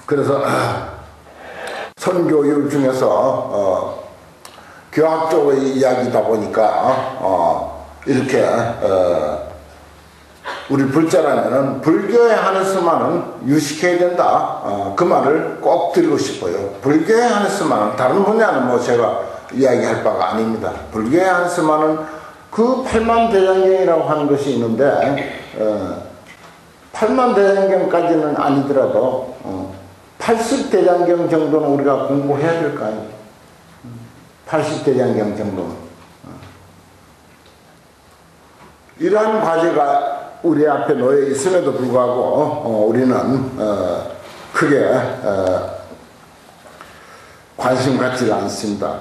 그래서 선교육 중에서 교학적의 이야기다 보니까 이렇게 우리 불자라면은 불교에 한해서만은 유식해야 된다. 그 말을 꼭 드리고 싶어요. 불교에 한해서만은, 다른 분야는 뭐 제가 이야기할 바가 아닙니다. 불교에 한해서만은 그 팔만대장경이라고 하는 것이 있는데, 팔만대장경까지는 아니더라도 80대장경 정도는 우리가 공부해야 될까요? 80대장경 정도는. 이러한 과제가 우리 앞에 놓여 있음에도 불구하고 우리는 크게 관심 갖지 않습니다.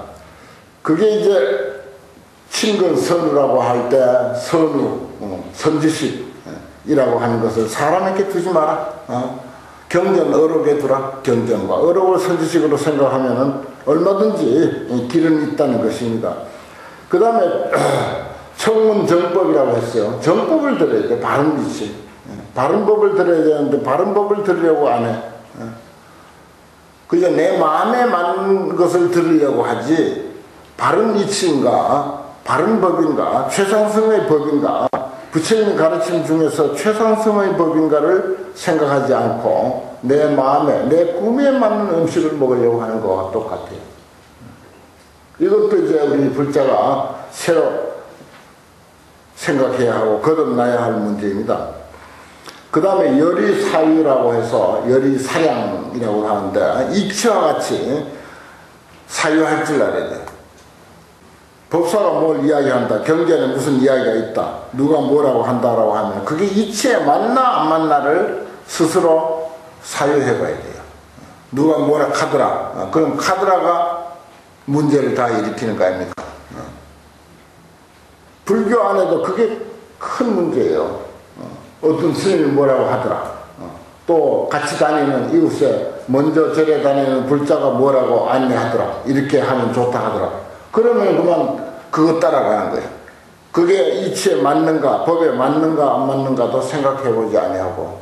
그게 이제 친근선우라고 할 때 선우, 선지식이라고 하는 것을 사람에게 두지 마라. 경전 어록에 두라. 경전과 어록을 선지식으로 생각하면은 얼마든지 길은 있다는 것입니다. 그 다음에 청문정법이라고 했어요. 정법을 들어야 돼. 바른 위치. 바른 법을 들어야 되는데 바른 법을 들으려고 안 해. 그저 내 마음에 맞는 것을 들으려고 하지, 바른 위치인가, 바른 법인가, 최상승의 법인가, 부처님의 가르침 중에서 최상승의 법인가를 생각하지 않고 내 마음에, 내 꿈에 맞는 음식을 먹으려고 하는 것과 똑같아요. 이것도 이제 우리 불자가 새로 생각해야 하고 거듭나야 할 문제입니다. 그 다음에 열의사유라고 해서 열의사량이라고 하는데, 이치와 같이 사유할 줄 알아야 돼요. 법사가 뭘 이야기한다, 경전에 무슨 이야기가 있다, 누가 뭐라고 한다라고 하면 그게 이치에 맞나 안 맞나를 스스로 사유해 봐야 돼요. 누가 뭐라 카더라, 그럼 카더라가 문제를 다 일으키는 거 아닙니까? 불교 안에도 그게 큰 문제예요. 어떤 스님이 뭐라고 하더라, 또 같이 다니는 이웃에 먼저 절에 다니는 불자가 뭐라고 안내하더라, 이렇게 하면 좋다 하더라. 그러면 그만 그거 따라가는 거예요. 그게 이치에 맞는가, 법에 맞는가 안 맞는가도 생각해보지 아니하고,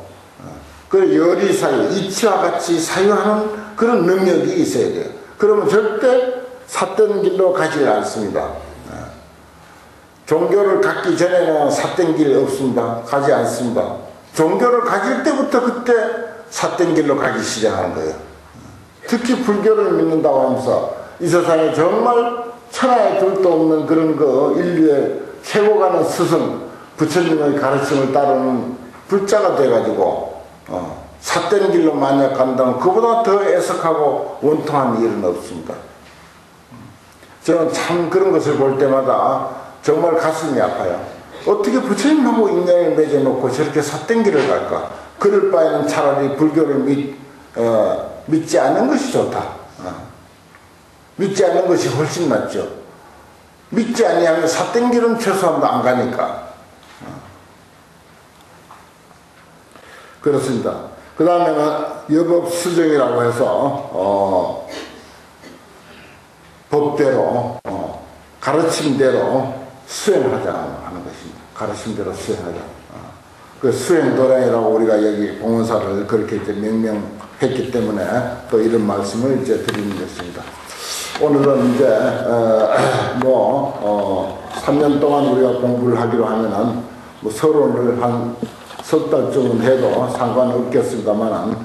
그 열의사유, 이치와 같이 사유하는 그런 능력이 있어야 돼요. 그러면 절대 삿된 길로 가지 않습니다. 종교를 갖기 전에는 삿된 길 없습니다. 가지 않습니다. 종교를 가질 때부터 그때 삿된 길로 가기 시작하는 거예요. 특히 불교를 믿는다고 하면서 이 세상에 정말 천하에 둘도 없는 그런 거 인류에 세고 가는 스승, 부처님의 가르침을 따르는 불자가 돼가지고 삿된 길로 만약 간다면 그보다 더 애석하고 원통한 일은 없습니다. 저는 참 그런 것을 볼 때마다 정말 가슴이 아파요. 어떻게 부처님하고 인연을 맺어놓고 저렇게 삿된 길을 갈까? 그럴 바에는 차라리 불교를 믿지 않는 것이 좋다. 믿지 않는 것이 훨씬 낫죠. 믿지 아니하면 삿된 길은 최소한 안 가니까. 그렇습니다. 그 다음에는 여법수정이라고 해서 법대로 가르침대로 수행하자 하는 것입니다. 가르침대로 수행하자. 그 수행도량이라고 우리가 여기 봉헌사를 그렇게 이제 명명했기 때문에 또 이런 말씀을 이제 드리는 것입니다. 오늘은 이제 3년 동안 우리가 공부를 하기로 하면은 뭐 서론을 한 석 달쯤은 해도 상관없겠습니다만은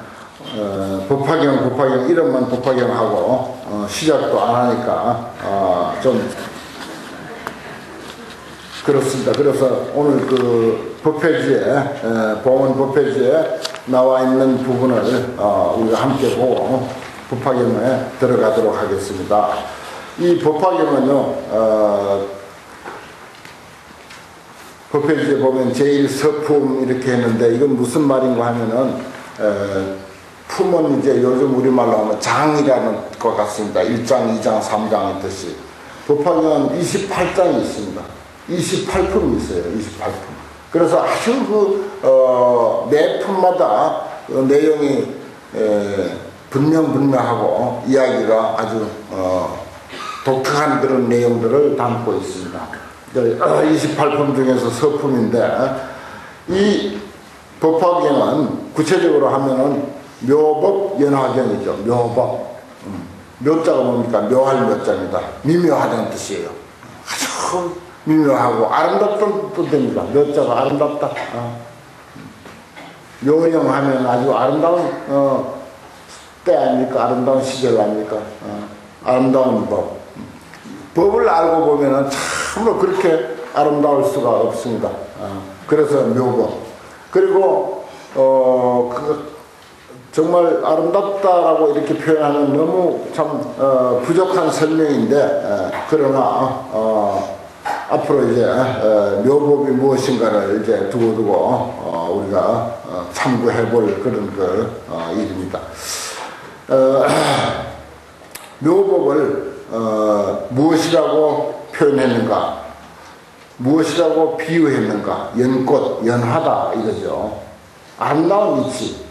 법화경 이름만 법화경하고 시작도 안 하니까 좀 그렇습니다. 그래서 오늘 그 법회지에 봉헌 법회지에 나와 있는 부분을 우리가 함께 보고 법화경에 들어가도록 하겠습니다. 이 법화경은요, 법회지에 보면 제1서품 이렇게 했는데 이건 무슨 말인가 하면은 품은 이제 요즘 우리말로 하면 장이라는 것 같습니다. 1장, 2장, 3장의 뜻이. 법화경은 28장이 있습니다. 28품이 있어요. 28품. 그래서 아주 매 품마다 내용이 분명하고 이야기가 아주 독특한 그런 내용들을 담고 있습니다. 28품 중에서 서품인데 이 법화경은 구체적으로 하면은 묘법 연화경이죠. 묘법. 묘자가 뭡니까? 묘할 묘자입니다. 미묘하다는 뜻이에요. 아주 미묘하고 아름답다는 뜻입니다. 묘자가 아름답다. 묘령하면 아주 아름다운 때 아닙니까? 아름다운 시절 아닙니까? 아름다운 법. 법을 알고 보면은 참으로 그렇게 아름다울 수가 없습니다. 그래서 묘법. 그리고 정말 아름답다라고 이렇게 표현하는 너무 참 부족한 설명인데 그러나 앞으로 이제 묘법이 무엇인가를 이제 두고두고 우리가 참고해 볼 그런 일입니다. 묘법을 무엇이라고 표현했는가, 무엇이라고 비유했는가, 연꽃, 연하다 이거죠. 아름다운 이치,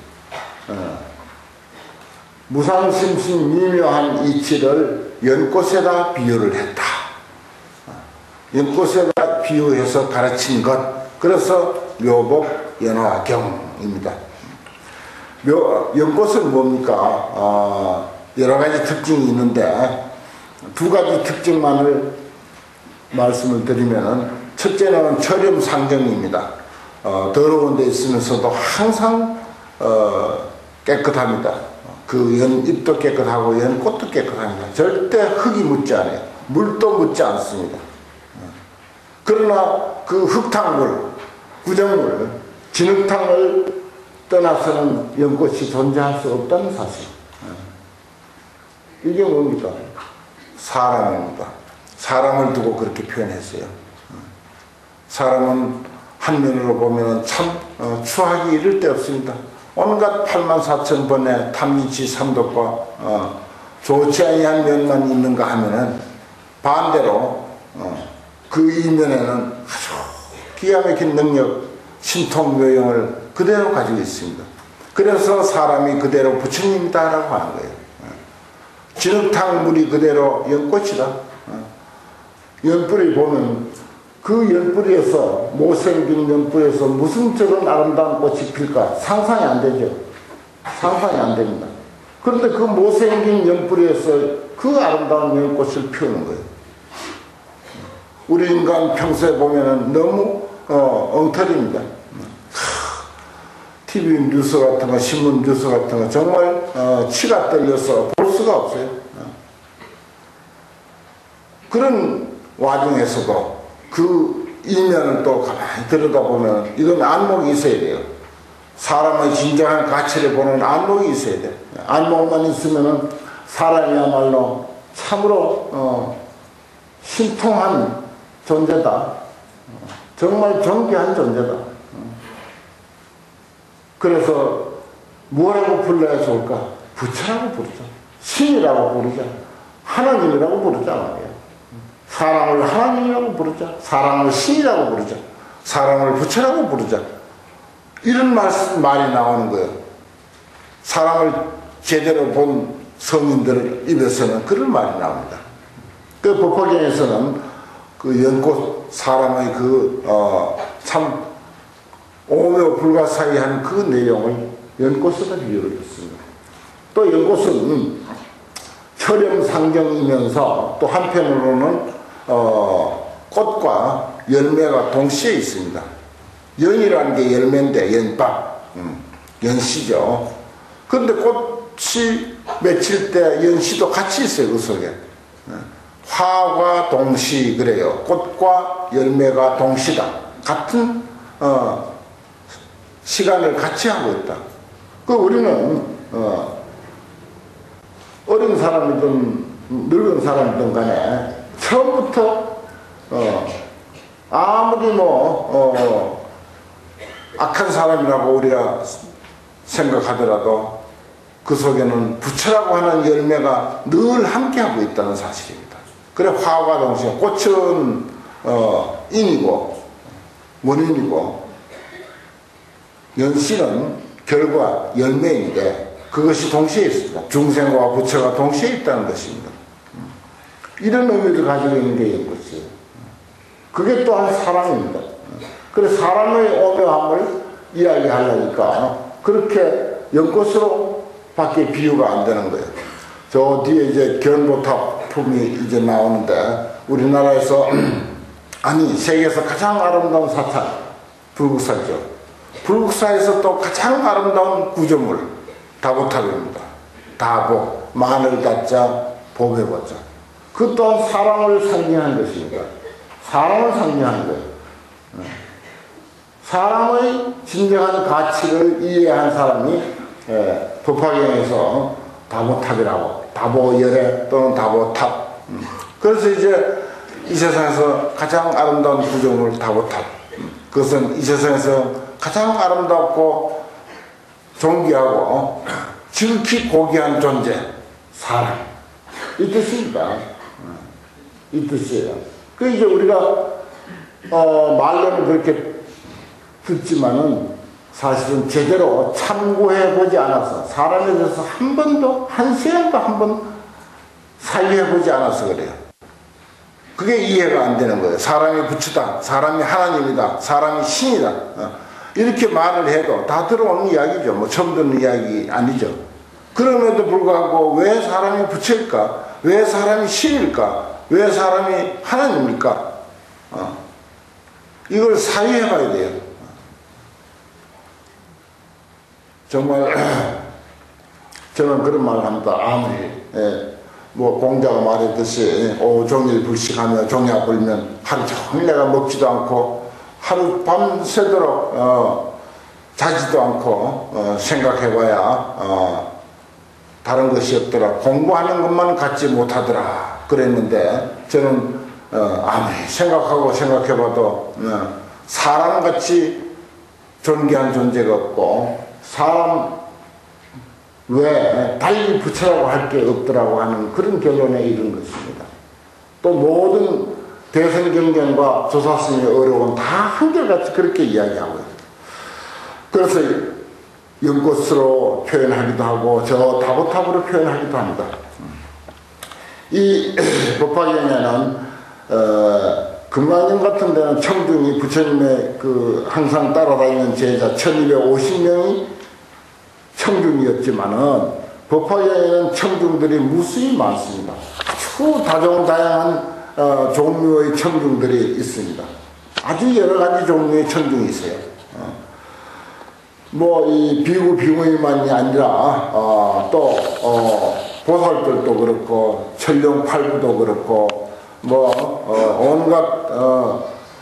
무상심신 미묘한 이치를 연꽃에다 비유를 했다. 연꽃에다 비유해서 가르친 것, 그래서 묘법 연화경입니다. 연꽃은 뭡니까? 여러 가지 특징이 있는데 두 가지 특징만을 말씀을 드리면은, 첫째는 철염상정입니다. 더러운 데 있으면서도 항상 깨끗합니다. 그 연잎도 깨끗하고 연꽃도 깨끗합니다. 절대 흙이 묻지 않아요. 물도 묻지 않습니다. 그러나 그 흙탕물, 구정물, 진흙탕을 떠나서는 연꽃이 존재할 수 없다는 사실. 이게 뭡니까? 사람입니다. 사람을 두고 그렇게 표현했어요. 사람은 한면으로 보면 참 추하기 이를 데 없습니다. 온갖 84,000번의 탐미치 삼독과 좋지 아니한 면만 있는가 하면은 반대로 그 이면에는 아주 기가 막힌 능력, 신통묘용을 그대로 가지고 있습니다. 그래서 사람이 그대로 부처님이다라고 하는 거예요. 진흙탕 물이 그대로 연꽃이다. 연뿌리 보면 그 연뿌리에서, 못생긴 연뿌리에서 무슨 저런 아름다운 꽃이 필까? 상상이 안 되죠. 상상이 안 됩니다. 그런데 그 못생긴 연뿌리에서 그 아름다운 연꽃을 피우는 거예요. 우리 인간 평소에 보면은 너무 엉터리입니다. TV 뉴스 같은 거, 신문 뉴스 같은 거 정말 치가 떨려서 볼 수가 없어요. 그런 와중에서도 그 이면을 또 가만히 들여다보면 이건 안목이 있어야 돼요. 사람의 진정한 가치를 보는 안목이 있어야 돼요. 안목만 있으면 사람이야말로 참으로 신통한 존재다. 정말 존귀한 존재다. 그래서 뭐라고 불러야 좋을까? 부처라고 부르자. 신이라고 부르자. 하나님이라고 부르자 말이에요. 사람을 하나님이라고 부르자. 사람을 신이라고 부르자. 사람을 부처라고 부르자. 이런 말이 나오는 거예요. 사람을 제대로 본 성인들 입에서는 그런 말이 나옵니다. 그 법화경에서는 그 연꽃, 사람의 참 오묘 불가사의한 그 내용을 연꽃에다 비유를 했습니다. 또 연꽃은 철염상경이면서 또 한편으로는 꽃과 열매가 동시에 있습니다. 연이라는 게 열매인데 연밥, 연씨죠. 그런데 꽃이 맺힐 때 연씨도 같이 있어요. 그 속에. 화과 동시 그래요. 꽃과 열매가 동시다. 같은 시간을 같이 하고 있다. 그 우리는 어린 사람이든 늙은 사람이든 간에 처음부터 아무리 악한 사람이라고 우리가 생각하더라도 그 속에는 부처라고 하는 열매가 늘 함께하고 있다는 사실입니다. 그래 화가 동시에 꽃은 인이고 원인이고 연씨는 결과 열매인데 그것이 동시에 있습니다. 중생과 부처가 동시에 있다는 것입니다. 이런 의미를 가지고 있는 게 연꽃이에요. 그게 또한 사랑입니다. 그래서 사람의 오묘함을 이야기하려니까 그렇게 연꽃으로 밖에 비유가 안 되는 거예요. 저 뒤에 이제 견보탑품이 이제 나오는데 우리나라에서 아니 세계에서 가장 아름다운 사찰 불국사죠. 불국사에서 또 가장 아름다운 구조물 다보탑입니다. 다보 마늘 다자 복의 보자. 그 또한 사랑을 상징하는 것입니다. 사랑을 상징하는 거예요. 사랑의 진정한 가치를 이해한 사람이 법화경에서 다보탑이라고 다보열애 또는 다보탑. 그래서 이제 이 세상에서 가장 아름다운 구조물 다보탑. 그것은 이 세상에서 가장 아름답고 존귀하고 지극히 고귀한 존재 사랑 이 뜻입니다. 이 뜻이에요. 그 이제 우리가 말로는 그렇게 듣지만은 사실은 제대로 참고해 보지 않아서 사람에 대해서 한 번도 한 시간도 한 번 사유해 보지 않아서 그래요. 그게 이해가 안 되는 거예요. 사람이 부처다, 사람이 하나님이다, 사람이 신이다. 이렇게 말을 해도 다 들어오는 이야기죠. 뭐 처음 듣는 이야기 아니죠. 그럼에도 불구하고 왜 사람이 부처일까? 왜 사람이 신일까? 왜 사람이 하나님일까? 이걸 사유해 봐야 돼요. 정말 저는 그런 말을 합니다. 아무리 뭐 공자가 말했듯이 종일 불식하며 종야 불면 하루 종일 내가 먹지도 않고 하루 밤새도록 자지도 않고 생각해봐야 다른 것이 없더라. 공부하는 것만 갖지 못하더라. 그랬는데 저는 아무리 생각하고 생각해봐도 사람같이 존귀한 존재가 없고 사람 외에 달리 부처라고 할 게 없더라고 하는 그런 결론에 이른 것입니다. 또 모든 대선경전과 조사스님의 어려운 다 한결같이 그렇게 이야기하고요. 그래서 연꽃으로 표현하기도 하고 저 다보탑으로 표현하기도 합니다. 이 법화경에는 금강경 같은 데는 청중이 부처님의 그 항상 따라다니는 제자 1250명이 청중이었지만은 법화경에는 청중들이 무수히 많습니다. 아주 다종다양한 종류의 청중들이 있습니다. 아주 여러 가지 종류의 청중이 있어요. 뭐 이 비구 비구이만이 아니라 또 보살들도 그렇고 천룡팔구도 그렇고 뭐 온갖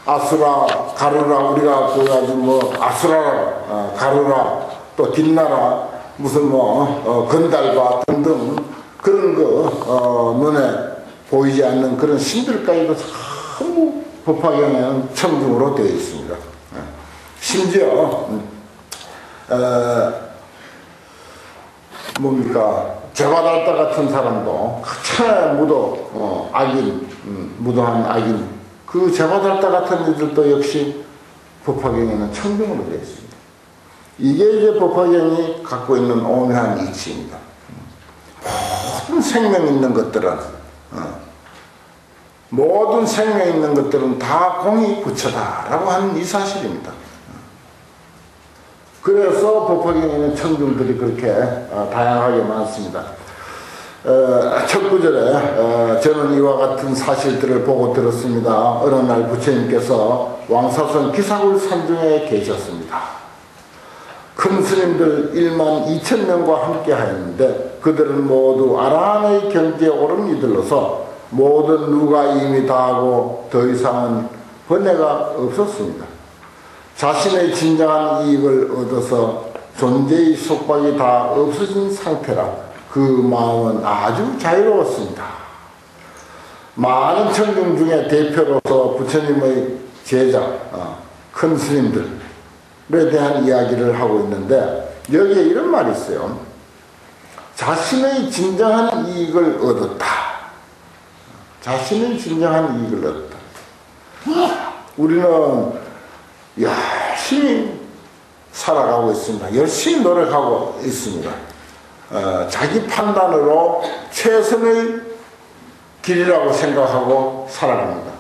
아수라 가루라 우리가 그 아주 뭐 아수라 가루라 또 뒷나라 무슨 뭐 건달과 등등 그런 거 눈에 보이지 않는 그런 신들까지도 전부 법화경에는 청중으로 되어 있습니다. 심지어 뭡니까 제바달다 같은 사람도 천하에 무도 악인 무도한 악인 그 제바달다 같은 이들도 역시 법화경에는 청중으로 되어 있습니다. 이게 이제 법화경이 갖고 있는 오묘한 이치입니다. 모든 생명 있는 것들은 모든 생명 있는 것들은 다 공이 부처다라고 하는 이 사실입니다. 그래서 법화경에는 청중들이 그렇게 다양하게 많습니다. 첫 구절에 저는 이와 같은 사실들을 보고 들었습니다. 어느 날 부처님께서 왕사선 기사굴 산중에 계셨습니다. 큰 스님들 1만 2천 명과 함께 하였는데 그들은 모두 아라한의 경지에 오른 이들로서 모든 누가 이미 다하고 더 이상은 번뇌가 없었습니다. 자신의 진정한 이익을 얻어서 존재의 속박이 다 없어진 상태라 그 마음은 아주 자유로웠습니다. 많은 청중 중에 대표로서 부처님의 제자 큰 스님들에 대한 이야기를 하고 있는데 여기에 이런 말이 있어요. 자신의 진정한 이익을 얻었다. 자신의 진정한 이익을 얻었다. 우리는 열심히 살아가고 있습니다. 열심히 노력하고 있습니다. 자기 판단으로 최선의 길이라고 생각하고 살아갑니다.